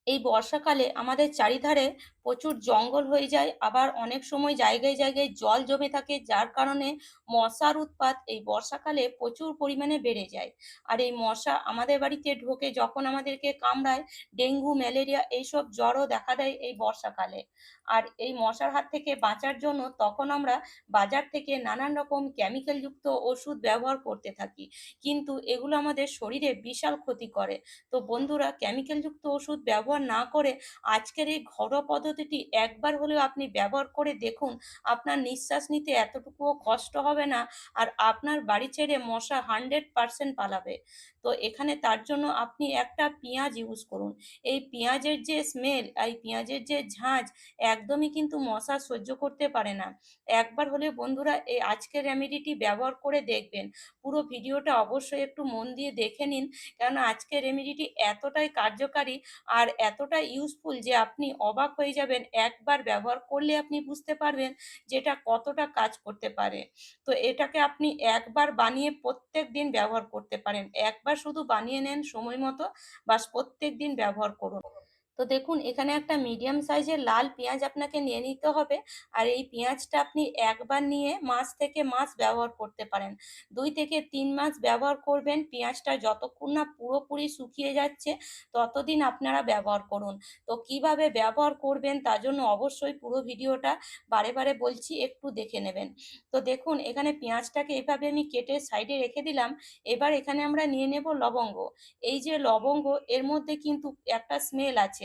এই বর্ষাকালে আমাদের চারিধারে প্রচুর জঙ্গল হয়ে যায়, আবার অনেক সময় জায়গায় জায়গায় জল জমে থাকে, যার কারণে মশার উৎপাত এই বর্ষাকালে প্রচুর পরিমাণে বেড়ে যায়। আর এই মশা আমাদের বাড়িতে ঢোকে যখন আমাদেরকে কামড়ায়, ডেঙ্গু ম্যালেরিয়া এইসব জ্বরও দেখা দেয় এই বর্ষাকালে। আর এই মশার হাত থেকে বাঁচার জন্য তখন আমরা বাজার থেকে নানান রকম কেমিক্যাল যুক্ত ওষুধ ব্যবহার করতে থাকি, কিন্তু এগুলো আমাদের শরীরে বিশাল ক্ষতি করে। তো বন্ধুরা, কেমিক্যাল যুক্ত ওষুধ ব্যবহার না করে আজকের এই ঘরোয়া পদ্ধতিটি একবার হলেও আপনি ব্যবহার করে দেখুন। আপনার নিঃশ্বাস নিতে এতটুকুও কষ্ট হবে না, আর আপনার বাড়ি ছেড়ে মশা 100% পালাবে। তো এখানে তার জন্য আপনি একটা পেঁয়াজ ইউজ করুন। এই পেঁয়াজের যে স্মেল, এই পেঁয়াজের যে ঝাঁঝ, একদমই কিন্তু মশা সহ্য করতে পারে না। একবার হলে বন্ধুরা এই আজকের রেমেডিটি ব্যবহার করে দেখবেন। পুরো ভিডিওটা অবশ্যই একটু মন দিয়ে দেখে নিন, কেননা আজকের রেমেডিটি এতটাই কার্যকারী আর এতটাই ইউজফুল যে আপনি অবাক হয়ে যাবেন। একবার ব্যবহার করলে আপনি বুঝতে পারবেন যে এটা কতটা কাজ করতে পারে। তো এটাকে আপনি একবার বানিয়ে প্রত্যেক দিন ব্যবহার করতে পারেন। একবার শুধু বানিয়ে নেন সময় মতো, বাস প্রত্যেক দিন ব্যবহার করুন। তো দেখুন, এখানে একটা মিডিয়াম সাইজের লাল পেঁয়াজ আপনাকে নিয়ে নিতে হবে। আর এই পেঁয়াজটা আপনি একবার নিয়ে মাস থেকে মাস ব্যবহার করতে পারেন, 2 থেকে 3 মাস ব্যবহার করবেন। পেঁয়াজটা যতক্ষণ না পুরোপুরি শুকিয়ে যাচ্ছে ততদিন আপনারা ব্যবহার করুন। তো কিভাবে ব্যবহার করবেন তার জন্য অবশ্যই পুরো ভিডিওটা বারে বারে বলছি, একটু দেখে নেবেন। তো দেখুন, এখানে পেঁয়াজটাকে এভাবে আমি কেটে সাইডে রেখে দিলাম। এবার এখানে আমরা নিয়ে নেব লবঙ্গ। এই যে লবঙ্গ, এর মধ্যে কিন্তু একটা স্মেল আছে।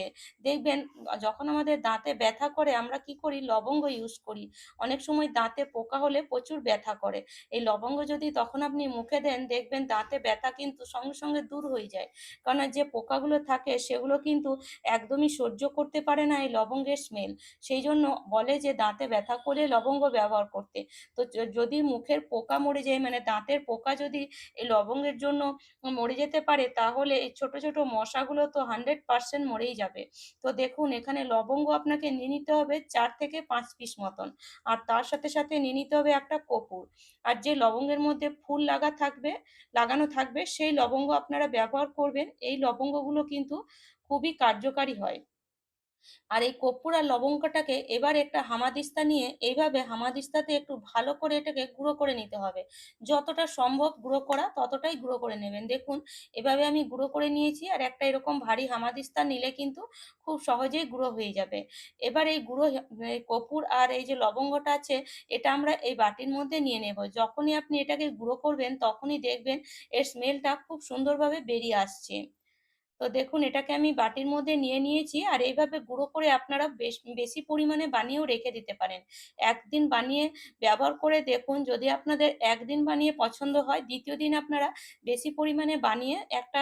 দেখবেন, যখন আমাদের দাঁতে ব্যথা করে আমরা কি করি, লবঙ্গ ইউজ করি। অনেক সময় দাঁতে পোকা হলে প্রচুর ব্যথা করে। এই লবঙ্গ যদি তখন আপনি মুখে দেন, দেখবেন দাঁতে ব্যথা কিন্তু সঙ্গে সঙ্গে দূর হয়ে যায়। কারণ যে পোকাগুলো থাকে সেগুলো কিন্তু একদমই সহ্য করতে পারে না এই লবঙ্গের স্মেল। সেই জন্য বলে যে দাঁতে ব্যথা করে লবঙ্গ ব্যবহার করতে। তো যদি মুখের পোকা মরে যায়, মানে দাঁতের পোকা যদি এই লবঙ্গের জন্য মরে যেতে পারে, তাহলে এই ছোট ছোট মশাগুলো তো 100% মরেই যাবে। তো দেখুন, এখানে লবঙ্গ আপনাকে নিয়ে নিতে হবে 4 থেকে 5 পিস মতন। আর তার সাথে সাথে নিয়ে নিতে হবে একটা কর্পূর। আর যে লবঙ্গের মধ্যে ফুল লাগানো থাকবে সেই লবঙ্গ আপনারা ব্যবহার করবেন। এই লবঙ্গগুলো কিন্তু খুবই কার্যকারী হয়। আর এই কর্পূর আর লবঙ্গটাকে এবার একটা হামাদিস্তা নিয়ে এইভাবে হামাদিস্তাতে একটু ভালো করে এটাকে গুঁড়ো করে নিতে হবে। যতটা সম্ভব গুঁড়ো করা ততটাই গুঁড়ো করে নেবেন। দেখুন, এভাবে আমি গুঁড়ো করে নিয়েছি, আর একটা এরকম ভারী হামাদিস্তা নিলে কিন্তু খুব সহজেই গুঁড়ো হয়ে যাবে। এবার এই এই কর্পূর আর এই যে লবঙ্গটা আছে, এটা আমরা এই বাটির মধ্যে নিয়ে নেব। যখনই আপনি এটাকে গুঁড়ো করবেন তখনই দেখবেন এর স্মেলটা খুব সুন্দরভাবে বেরিয়ে আসছে। তো দেখুন, এটাকে আমি বাটির মধ্যে নিয়ে নিয়েছি, আর এইভাবে গুঁড়ো করে আপনারা বেশি পরিমাণে বানিয়েও রেখে দিতে পারেন। একদিন বানিয়ে ব্যবহার করে দেখুন, যদি আপনাদের একদিন বানিয়ে পছন্দ হয়, দ্বিতীয় দিন আপনারা বেশি পরিমাণে বানিয়ে একটা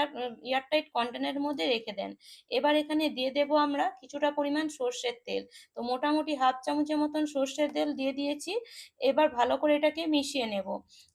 এয়ারটাইট কন্টেনারের মধ্যে রেখে দেন। এবার এখানে দিয়ে দেব আমরা কিছুটা পরিমাণ সর্ষের তেল। তো মোটামুটি হাফ চামচের মতন সর্ষের তেল দিয়ে দিয়েছি। এবার ভালো করে এটাকে মিশিয়ে নেব।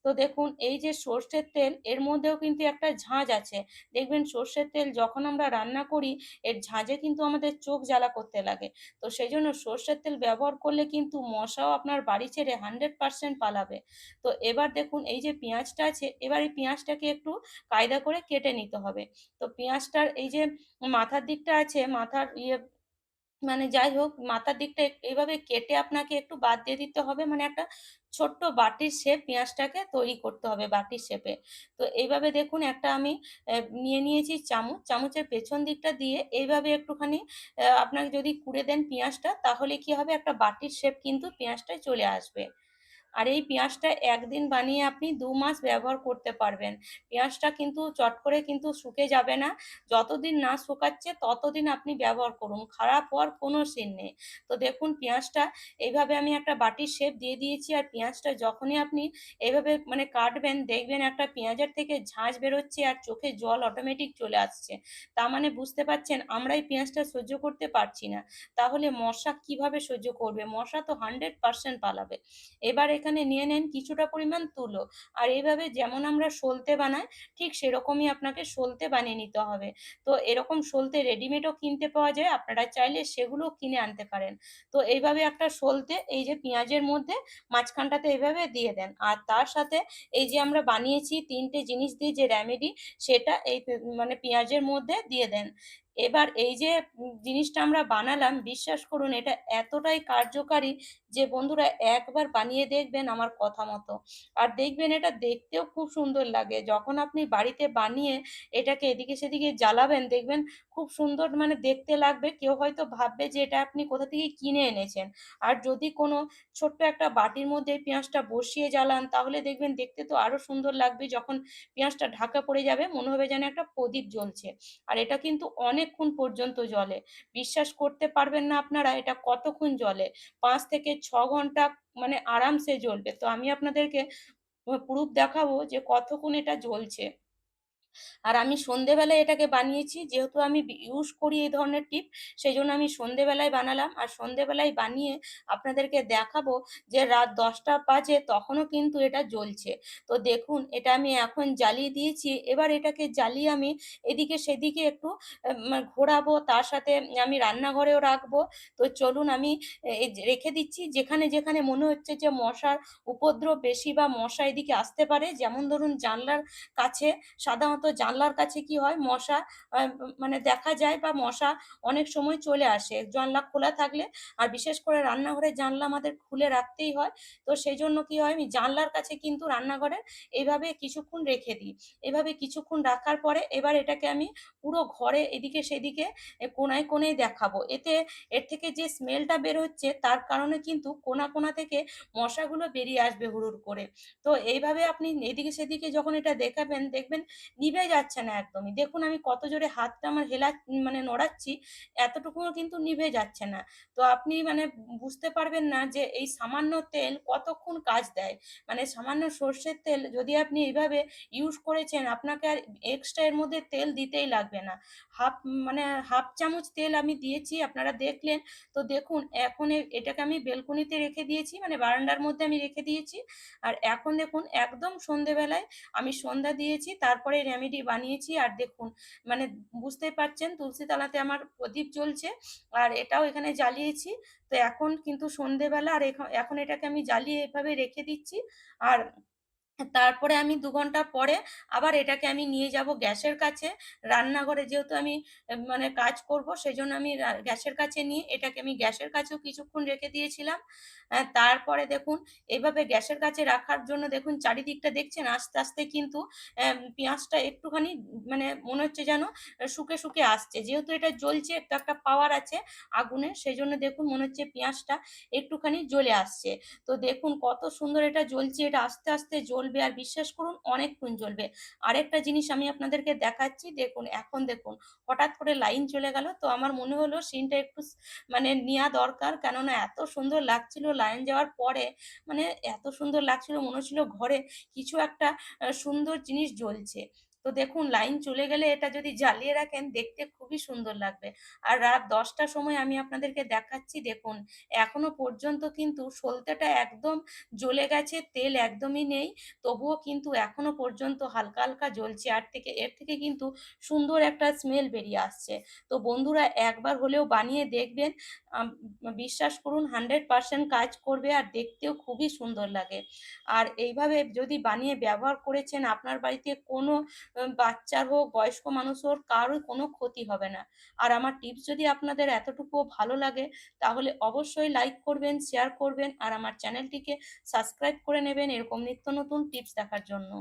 তো দেখুন, এই যে সর্ষের তেল, এর মধ্যেও কিন্তু একটা ঝাঁঝ আছে। দেখবেন সর্ষের তেল যখন আমরা রান্না করি, এর ঝাঁঝে কিন্তু আমাদের চোখ জ্বালা করতে লাগে। তো সেই জন্য সর্ষের তেল ব্যবহার করলে কিন্তু মশাও আপনার বাড়ি ছেড়ে 100% পালাবে। তো এবার দেখুন, এই যে পেঁয়াজটা আছে, এবার এই পেঁয়াজটাকে একটু কায়দা করে কেটে নিতে হবে। তো পেঁয়াজটার এই যে মাথার দিকটা আছে, মাথার মানে যাই হোক, মাথার দিকটা এইভাবে কেটে আপনাকে একটু বাদ দিয়ে দিতে হবে। মানে একটা ছোট্ট বাটির শেপ পেঁয়াজটাকে তৈরি করতে হবে, বাটির শেপে। তো এইভাবে দেখুন, একটা আমি নিয়ে নিয়েছি চামচ। চামচের পেছন দিকটা দিয়ে এইভাবে একটুখানি আপনাকে যদি কুড়ে দেন পেঁয়াজটা, তাহলে কি হবে, একটা বাটির শেপ কিন্তু পেঁয়াজটায় চলে আসবে। আর এই পেঁয়াজটা একদিন বানিয়ে আপনি 2 মাস ব্যবহার করতে পারবেন। পেঁয়াজটা কিন্তু চট করে কিন্তু শুকে যাবে না। যতদিন না শুকাচ্ছে ততদিন আপনি ব্যবহার করুন, খারাপ হওয়ার কোনো সিন নেই। তো দেখুন, পেঁয়াজটা এইভাবে আমি একটা বাটির শেপ দিয়ে দিয়েছি। আর পেঁয়াজটা যখনই আপনি এইভাবে মানে কাটবেন, দেখবেন একটা পেঁয়াজের থেকে ঝাঁঝ বেরোচ্ছে আর চোখে জল অটোমেটিক চলে আসছে। তার মানে বুঝতে পারছেন আমরা এই পেঁয়াজটা সহ্য করতে পারছি না। তাহলে মশা কিভাবে সহ্য করবে? মশা তো 100% পালাবে। এবার এখানে নিয়ে নেন কিছুটা পরিমাণ তুলো। আর এইভাবে যেমন আমরা সলতে বানাই, ঠিক সেরকমই আপনাকে সলতে বানিয়ে নিতে হবে। তো এরকম সলতে রেডিমেডও কিনতে পাওয়া যায়, আপনারা চাইলে সেগুলোও কিনে আনতে পারেন। তো এইভাবে একটা সলতে এই যে পেঁয়াজের মধ্যে মাঝখানটাতে এইভাবে দিয়ে দেন। আর তার সাথে এই যে আমরা বানিয়েছি 3টে জিনিস দিয়ে যে রেমেডি, সেটা এই মানে পেঁয়াজের মধ্যে দিয়ে দেন। এবার এই যে জিনিসটা আমরা বানালাম, বিশ্বাস করুন এটা এতটাই কার্যকারী যে বন্ধুরা একবার বানিয়ে দেখবেন আমার কথা মতো। আর দেখবেন এটা দেখতেও খুব সুন্দর লাগে। যখন আপনি বাড়িতে বানিয়ে এটাকে এদিকে সেদিকে জ্বালাবেন, দেখবেন খুব সুন্দর মানে দেখতে লাগবে। কেউ হয়তো ভাববে যে এটা আপনি কোথা থেকে কিনে এনেছেন। আর যদি কোনো ছোট্ট একটা বাটির মধ্যে পেঁয়াজটা বসিয়ে জ্বালান, তাহলে দেখবেন দেখতে তো আরো সুন্দর লাগবে। যখন পেঁয়াজটা ঢাকা পড়ে যাবে মনে হবে যেন একটা প্রদীপ জ্বলছে। আর এটা কিন্তু অনেকক্ষণ পর্যন্ত জ্বলে। বিশ্বাস করতে পারবেন না আপনারা এটা কতক্ষণ জ্বলে। ৫ থেকে ৬ ঘন্টা মানে আরামসে জ্বলবে। তো আমি আপনাদেরকে প্রুফ দেখাবো যে কতক্ষণ এটা জ্বলছে। আর আমি সন্ধেবেলায় এটাকে বানিয়েছি। যেহেতু আমি ইউজ করি এই ধরনের টিপ, সেইজন্য আমি সন্ধেবেলায় বানালাম। আর সন্ধেবেলায় বানিয়ে আপনাদেরকে দেখাবো যে রাত ১০টা বাজে তখনও কিন্তু এটা জ্বলছে। তো দেখুন এটা আমি এখন জ্বালিয়ে দিয়েছি। এবার এটাকে জ্বালিয়ে আমি এদিকে সেদিকে একটু ঘোরাবো। তার সাথে আমি রান্নাঘরেও রাখবো। তো চলুন আমি এই যে রেখে দিচ্ছি। যেখানে, যেখানে মনে হচ্ছে যে মশার উপদ্রব বেশি বা মশা এদিকে আসতে পারে, যেমন ধরুন জানলার কাছে, সাধারণত জানলার কাছে কি হয় মশা মানে দেখা যায় বা মশা অনেক সময় চলে আসে জানলা খোলা থাকলে। আর বিশেষ করে রান্নাঘরের জানলা আমাদের খুলে রাখতেই হয়। তো সেই জন্য কি হয় আমি জানলার কাছে কিন্তু রান্নাঘরে এইভাবে কিছুক্ষণ রেখে দিই। এভাবে কিছুক্ষণ রাখার পরে এবার এটাকে আমি পুরো ঘরে এদিকে সেদিকে কোণায় কোণায় দেখাবো। এতে এর থেকে যে স্মেলটা বের হচ্ছে তার কারণে কিন্তু কোণা কোণা থেকে মশাগুলো বেরিয়ে আসবে হুড়ুর করে। তো এইভাবে আপনি এদিকে সেদিকে যখন এটা দেখাবেন দেখবেন নিভে যাচ্ছে না একদমই। দেখুন আমি কত জোরে হাতটা আমার মানে নড়াচ্ছি, এতটুকুও কিন্তু নিভে যাচ্ছে না। তো আপনি মানে বুঝতে পারবেন না যে এই সামান্য তেল কতক্ষণ কাজ দেয়। মানে সামান্য সর্ষের তেল যদি আপনি এইভাবে ইউজ করেছেন, আপনাকে আর এক্সট্রা এর মধ্যে তেল দিতেই লাগবে না। হাফ মানে হাফ চামচ তেল আমি দিয়েছি, আপনারা দেখলেন। তো দেখুন এখন এটাকে আমি বেলকনিতে রেখে দিয়েছি, মানে বারান্দার মধ্যে আমি রেখে দিয়েছি। আর এখন দেখুন একদম সন্ধ্যেবেলায় আমি সন্ধ্যা দিয়েছি, তারপরে রেমেডি বানিয়েছি। আর দেখুন মানে বুঝতেই পারছেন তুলসী তলাতে আমার প্রদীপ জ্বলছে আর এটাও এখানে জ্বালিয়েছি। তো এখন কিন্তু সন্ধ্যেবেলা আর এখন এটাকে আমি জ্বালিয়ে এভাবে রেখে দিচ্ছি। আর তারপরে আমি ২ ঘন্টা পরে আবার এটাকে আমি নিয়ে যাবো গ্যাসের কাছে। রান্নাঘরে যেহেতু আমি মানে কাজ করবো সেজন্য আমি গ্যাসের কাছে নিয়ে এটাকে আমি গ্যাসের কাছেও কিছুক্ষণ রেখে দিয়েছিলাম। তারপরে দেখুন এভাবে গ্যাসের কাছে রাখার জন্য দেখুন চারিদিকটা দেখছেন আস্তে, আস্তে কিন্তু পেঁয়াজটা একটুখানি মানে মনে হচ্ছে যেন শুকে, শুকে আসছে। যেহেতু এটা জ্বলছে তো একটা পাওয়ার আছে আগুনের, সেজন্য দেখুন মনে হচ্ছে পেঁয়াজটা একটুখানি জ্বলে আসছে। তো দেখুন কত সুন্দর এটা জ্বলছে। এটা আস্তে, আস্তে জ্বলবে আর বিশ্বাস করুন অনেকক্ষণ জ্বলবে। আরেকটা জিনিস আমি আপনাদেরকে দেখাচ্ছি। দেখুন এখন দেখুন হঠাৎ করে লাইন চলে গেল। তো আমার মনে হলো সিনটা একটু মানে নেয়া দরকার। কেননা এত সুন্দর লাগছিল লাইন যাওয়ার পরে, মানে এত সুন্দর লাগছিল মনে হচ্ছিল ঘরে কিছু একটা সুন্দর জিনিস জ্বলছে। তো দেখুন লাইন চলে গেলে এটা যদি জ্বালিয়ে রাখেন দেখতে খুবই সুন্দর লাগবে। আর রাত ১০ টার সময় আমি আপনাদেরকে দেখাচ্ছি দেখুন এখনো পর্যন্ত কিন্তু সলতেটা একদম জ্বলে গেছে, তেল একদমই নেই। তবুও কিন্তু এখনো পর্যন্ত হালকা, হালকা জ্বলছে। এর থেকে কিন্তু সুন্দর একটা স্মেল বেরিয়ে আসছে। তো বন্ধুরা একবার হলেও বানিয়ে দেখবেন। আম বিশ্বাস করুন 100% কাজ করবে আর দেখতেও খুবই সুন্দর লাগে। আর এইভাবে যদি বানিয়ে ব্যবহার করেছেন আপনার বাড়িতে কোনো বাচ্চার হোক, বয়স্ক মানুষ হোক কারোর কোনো ক্ষতি হবে না। আর আমার টিপস যদি আপনাদের এতটুকুও ভালো লাগে তাহলে অবশ্যই লাইক করবেন, শেয়ার করবেন আর আমার চ্যানেলটিকে সাবস্ক্রাইব করে নেবেন এরকম নিত্য নতুন টিপস দেখার জন্য।